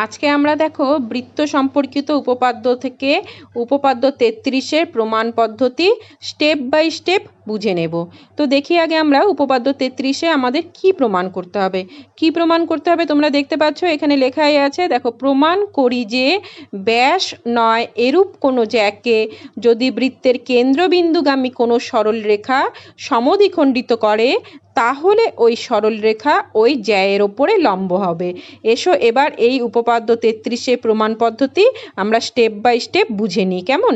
আজকে আমরা দেখো বৃত্ত সম্পর্কিত উপপাদ্য থেকে উপপাদ্য 33-এর প্রমাণ পদ্ধতি স্টেপ বাই স্টেপ বুঝে নেব। তো দেখি আগে আমরা উপপাদ্য 33-এ আমাদের কি প্রমাণ করতে হবে। কি প্রমাণ করতে হবে তোমরা দেখতে পাচ্ছ এখানে লেখাই আছে, দেখো, প্রমাণ করি যে ব্যাস নয় এরূপ কোনো জ্যাকে যদি বৃত্তের কেন্দ্রবিন্দুগামী কোনো সরলরেখা সমদ্বিখণ্ডিত করে তাহলে ওই সরলরেখা ওই জ্যায়ের ওপরে লম্ব হবে। এসো এবার এই উপপাদ্য 33-এ প্রমাণ পদ্ধতি আমরা স্টেপ বাই স্টেপ বুঝে নিই, কেমন?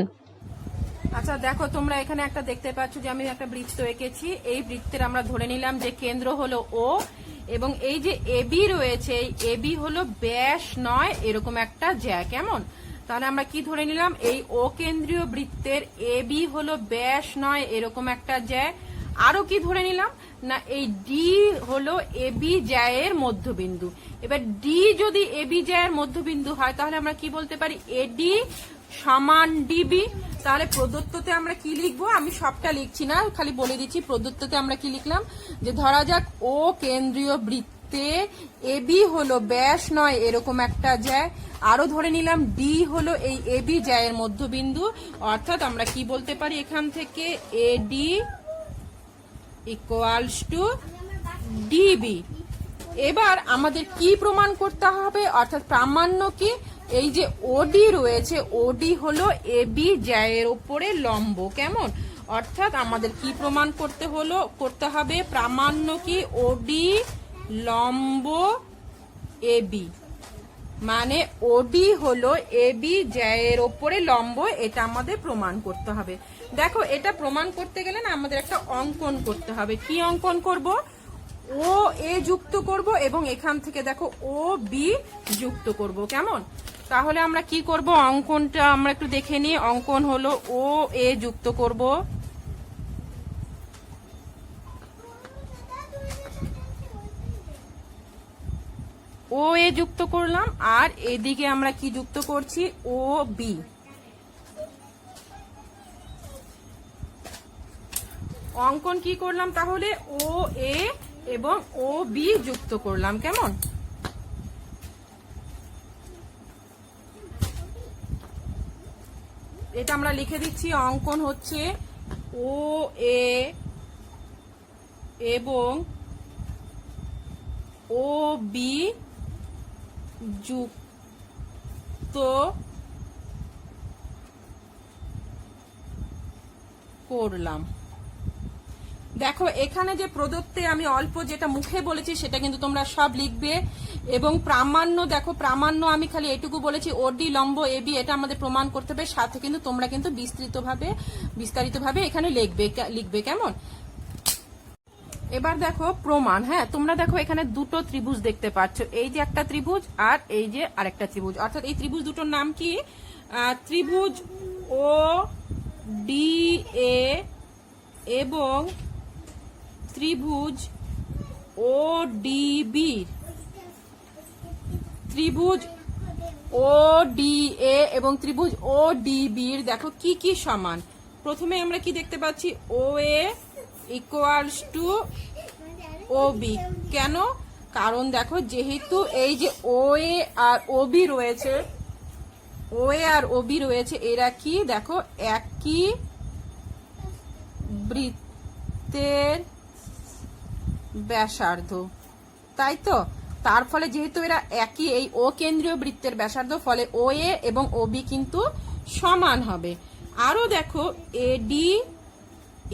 আচ্ছা দেখো, তোমরা এখানে একটা দেখতে পাচ্ছ যে আমি একটা বৃত্ত এঁকেছি। এই বৃত্তের আমরা ধরে নিলাম যে কেন্দ্র হলো ও, এবং এই যে এবি রয়েছে এই এবি হলো ব্যাস নয় এরকম একটা জ্যা। কেমন? তাহলে আমরা কি ধরে নিলাম, এই ও কেন্দ্রীয় বৃত্তের এবি হলো ব্যাস নয় এরকম একটা জ্যা। আরো কি ধরে নিলাম না, এই ডি হলো এবি জ্যায়ের মধ্যবিন্দু। এবার ডি যদি এবি জ্যায়ের মধ্যবিন্দু হয় তাহলে আমরা কি বলতে পারি, এডি সমান ডিবি। তাহলে প্রদত্ততে আমরা কি লিখবো, আমি সবটা লিখছি না, খালি বলে দিচ্ছি। প্রদত্ততে আমরা কি লিখলাম, যে ধরা যাক ও কেন্দ্রীয় বৃত্তে এবি হলো ব্যাস নয় এরকম একটা জ্যা। আরো ধরে নিলাম ডি হলো এই এবি জ্যায়ের মধ্যবিন্দু। অর্থাৎ আমরা কি বলতে পারি এখান থেকে, এডি ইকুয়ালস টু ডিবি। এবার আমাদের কি প্রমাণ করতে হবে, অর্থাৎ প্রামাণ্য কি, এই যে ওডি রয়েছে ওডি হলো এবি জ্যায়ের উপরে লম্ব। কেমন? অর্থাৎ আমাদের কি প্রমাণ করতে হবে, প্রামাণ্য কি, ওডি লম্ব এবি, মানে ওডি হলো এবি জ্যায়ের ওপরে লম্ব, এটা আমাদের প্রমাণ করতে হবে। দেখো, এটা প্রমাণ করতে গেলে না আমাদের একটা অঙ্কন করতে হবে। কি অঙ্কন করব, ও এ যুক্ত করব এবং এখান থেকে দেখো ও বি যুক্ত করব। কেমন? তাহলে আমরা কি করব, অঙ্কনটা আমরা একটু দেখে নিই। অঙ্কন হলো ও এ যুক্ত করব, ও এ যুক্ত করলাম, আর এদিকে আমরা কি যুক্ত করছি, ও বি। অঙ্কন কি করলাম তাহলে, ও এ এবং ও বি যুক্ত করলাম। কেমন? এটা আমরা লিখে দিচ্ছি, অঙ্কন হচ্ছে ও এ এবং ও বি যুক্ত করলাম। দেখো, এখানে যে প্রদত্তে আমি অল্প যেটা মুখে বলেছি সেটা কিন্তু তোমরা সব লিখবে। এবং প্রামাণ্য, দেখো প্রামাণ্য আমি খালি এটুকু বলেছি, ওডি লম্ব এবি, এটা আমাদের প্রমাণ করতে হবে। সাথে কিন্তু তোমরা কিন্তু বিস্তারিতভাবে এখানে লিখবে। কেমন? এবার দেখো প্রমাণ। হ্যাঁ, তোমরা দেখো এখানে দুটো ত্রিভুজ দেখতে পাচ্ছ, এই যে একটা ত্রিভুজ আর এই যে আরেকটা ত্রিভুজ। অর্থাৎ এই ত্রিভুজ দুটোর নাম কি, ত্রিভুজ ও ডি এ এবং ত্রিভুজ ও ডিবি। ত্রিভুজ ও ডি এ এবং ত্রিভুজ ও ডিবির দেখো কি কি সমান। প্রথমে আমরা কি দেখতে পাচ্ছি, ও এ ইকুয়ালস টু ও বি। কেন? কারণ দেখো, যেহেতু এই যে ও এ আর ও বি রয়েছে, ও এ আর ও বি রয়েছে, এরা কি দেখো একই বৃত্তের ব্যাসার্ধ, তাই তো? তার ফলে যেহেতু এরা একই, এই ও কেন্দ্রীয় বৃত্তের ব্যাসার্ধ, ফলে ও এ এবং ও বি কিন্তু সমান হবে। আরো দেখো, এডি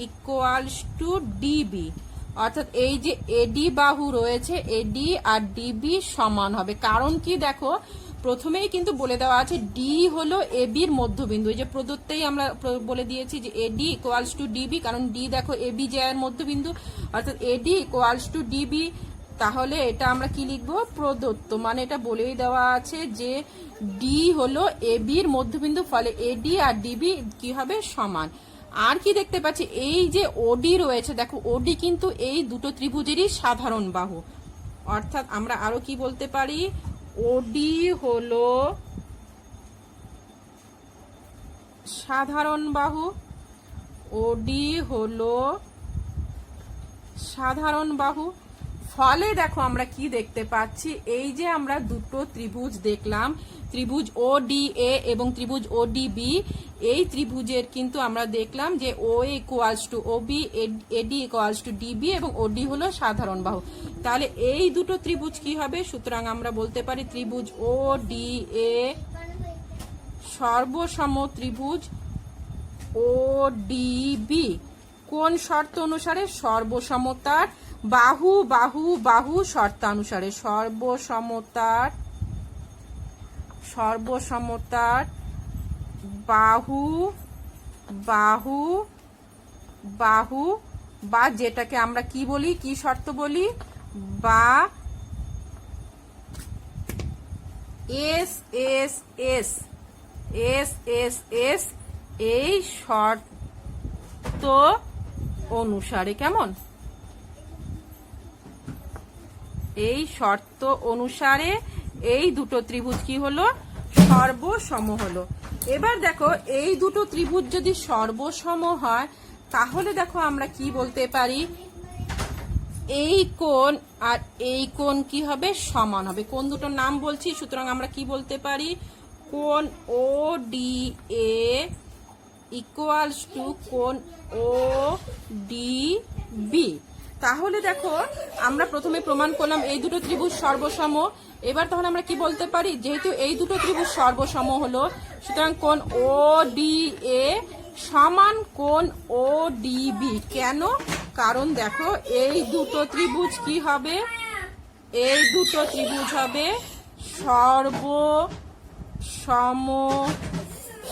ইকুয়ালস টু ডিবি, অর্থাৎ এই যে এডি বাহু রয়েছে এডি আর ডিবি সমান হবে। কারণ কি, দেখো প্রথমেই কিন্তু বলে দেওয়া আছে ডি হলো এবির মধ্যবিন্দু। এই যে প্রদত্তেই আমরা বলে দিয়েছি যে এডি ইকুয়ালস টু ডিবি, কারণ ডি দেখো এবি জ্যায়ের মধ্যবিন্দু, অর্থাৎ এডি ইকুয়ালস টু ডিবি। তাহলে এটা আমরা কি লিখবো, প্রদত্ত, মানে এটা বলেই দেওয়া আছে যে ডি হলো এবির মধ্যবিন্দু, ফলে এডি আর ডিবি কি হবে, সমান। আর কি দেখতে পাচ্ছি, এই যে ওডি রয়েছে, দেখো ওডি কিন্তু এই দুটো ত্রিভুজেরই সাধারণ বাহু। অর্থাৎ আমরা আরো কি বলতে পারি, ওডি হলো সাধারণ বাহু, ওডি হলো সাধারণ বাহু, ফলে দেখো আমরা কি দেখতে পাচ্ছি, এই যে আমরা দুটো ত্রিভুজ দেখলাম, ত্রিভুজ ও ডি এ এবং ত্রিভুজ ও ডি বি, এই ত্রিভুজের কিন্তু আমরা দেখলাম যে O equals to O B, AD equals to DB এবং ওডি হলো সাধারণ বাহু। তাহলে এই দুটো ত্রিভুজ কি হবে? সুতরাং আমরা বলতে পারি ত্রিভুজ ও ডি এ সর্বসম ত্রিভুজ ও ডি বি। কোন শর্ত অনুসারে? সর্বসমতার বাহু বাহু বাহু শর্তানুসারে। সর্বসমতার বাহু বাহু বাহু, বা যেটাকে আমরা কি বলি, কি শর্ত বলি, বা S S S S S S, এই শর্ত অনুসারে। কেমন? এই শর্ত অনুসারে এই দুটো ত্রিভুজ কি হলো? সর্বসম হলো। এবার দেখো এই দুটো ত্রিভুজ যদি সর্বসম হয় তাহলে দেখো আমরা কি বলতে পারি, এই কোণ আর এই কোণ কি হবে? সমান হবে। কোণ দুটোর নাম বলছি, সুতরাং আমরা কি বলতে পারি, কোণ ও ডি এ ইকুয়ালস টু কোণ ও ডি বি। তাহলে দেখো আমরা প্রথমে প্রমাণ করলাম এই দুটো ত্রিভুজ সর্বসম। এবার তাহলে আমরা কি বলতে পারি, যেহেতু এই দুটো ত্রিভুজ সর্বসম হলো, সুতরাং কোণ ও ডি এ সমান কোণ ও ডি বি। কেন? কারণ দেখো এই দুটো ত্রিভুজ কি হবে? এই দুটো ত্রিভুজ হবে সর্বসম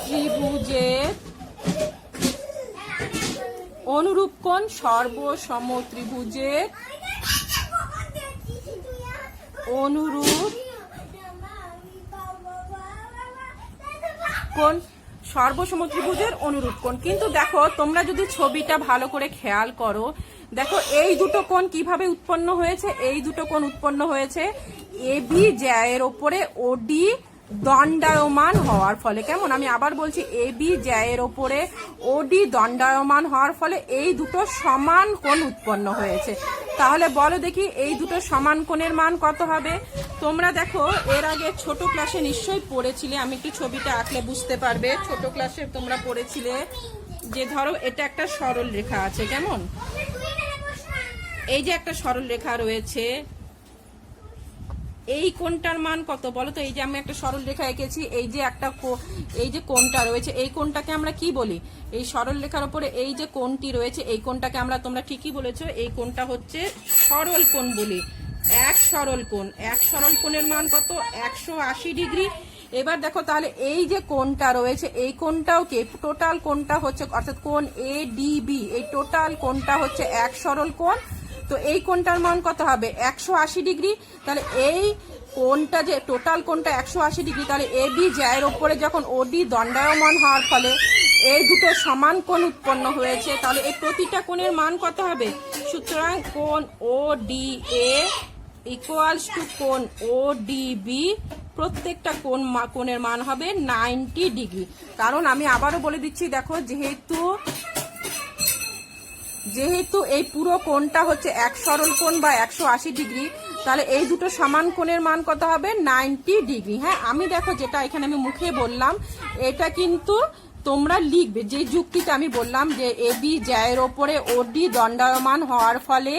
ত্রিভুজের অনুরূপ কোণ। সর্বসম ত্রিভুজের অনুরূপ কোণ, সর্বসম ত্রিভুজের অনুরূপ কোণ। কিন্তু দেখো তোমরা যদি ছবিটা ভালো করে খেয়াল করো, দেখো এই দুটো কোণ কিভাবে উৎপন্ন হয়েছে। এই দুটো কোণ উৎপন্ন হয়েছে এ বি জ্যায়ের ওপরে ওডি দণ্ডায়মান হওয়ার ফলে। কেমন? আমি আবার বলছি, এ বি জ্যায়ের ওপরে ওডি দণ্ডায়মান হওয়ার ফলে এই দুটো সমান কোণ উৎপন্ন হয়েছে। তাহলে বলো দেখি এই দুটো সমান কোণের মান কত হবে? তোমরা দেখো এর আগে ছোট ক্লাসে নিশ্চয়ই পড়েছিলে, আমি একটু ছবিটা আঁকলে বুঝতে পারবে। ছোট ক্লাসে তোমরা পড়েছিলে যে ধরো এটা একটা সরল রেখা আছে। কেমন? এই যে একটা সরল রেখা রয়েছে, এই কোণটার মান কত বলো তো? এই যে আমি একটা সরল রেখা এঁকেছি, এই যে একটা এই যে কোণটা রয়েছে, এই কোণটাকে আমরা কি বলি? এই সরল রেখার উপরে এই যে কোণটি রয়েছে, এই কোণটাকে আমরা, তোমরা ঠিকই বলেছো, এই কোণটা হচ্ছে সরল কোণ বলি। এক সরল কোণ, এক সরল কোণের মান কত? 180 ডিগ্রি। এবার দেখো তাহলে এই যে কোণটা রয়েছে, এই কোণটাও কি? টোটাল কোণটা হচ্ছে, অর্থাৎ কোণ এ ডি বি, এই টোটাল কোণটা হচ্ছে এক সরল কোণ। তো এই কোণটার মান কত হবে? 180 ডিগ্রি। তাহলে এই কোণটা যে টোটাল কোণটা 180 ডিগ্রি, তাহলে এ বি জ্যায়ের ওপরে যখন ওডি দণ্ডায়মান হওয়ার ফলে এই দুটো সমান কোণ উৎপন্ন হয়েছে। তাহলে এই প্রতিটা কোণের মান কত হবে? সুতরাং কোণ ও ডি এ ইকুয়ালস টু কোণ ও ডি বি, প্রত্যেকটা কোণের মান হবে 90 ডিগ্রি। কারণ আমি আবারও বলে দিচ্ছি, দেখো যেহেতু এই পুরো কোণটা হচ্ছে এক সরল কোণ বা 180 ডিগ্রি, তাহলে এই দুটো সমান কোণের মান কত হবে? 90 ডিগ্রি। হ্যাঁ, আমি দেখো যেটা এখানে আমি মুখে বললাম, এটা কিন্তু তোমরা লিখবে। যে যুক্তিটা আমি বললাম যে এ বি জ্যায়ের ওপরে ওডি দণ্ডায়মান হওয়ার ফলে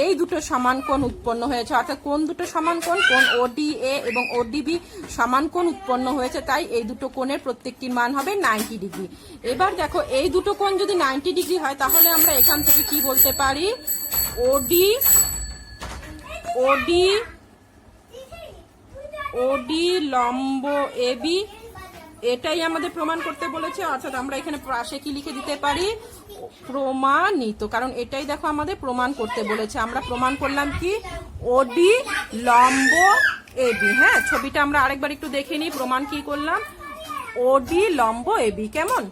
এই দুটো সমান কোণ উৎপন্ন হয়েছে, অর্থাৎ কোন দুটো সমান কোণ? কোণ ওডি এ এবং ওডি বি সমান কোণ উৎপন্ন হয়েছে, তাই এই দুটো কোণের প্রত্যেকটির মান হবে 90 ডিগ্রি। এবার দেখো এই দুটো কোণ যদি 90 ডিগ্রি হয়, তাহলে আমরা এখান থেকে কি বলতে পারি? ওডি ওডি ওডি লম্ব এ বি, এটাই আমাদের প্রমাণ করতে বলেছে। অর্থাৎ আমরা এখানে পাশে কি লিখে দিতে পারি? প্রমাণিত। কারণ এটাই দেখো আমাদের প্রমাণ করতে বলেছে। আমরা প্রমাণ করলাম কি? ওডি লম্ব এ বি। হ্যাঁ, ছবিটা আমরা আরেকবার একটু দেখে নিই। প্রমাণ কি করলাম? ওডি লম্ব এ বি। কেমন?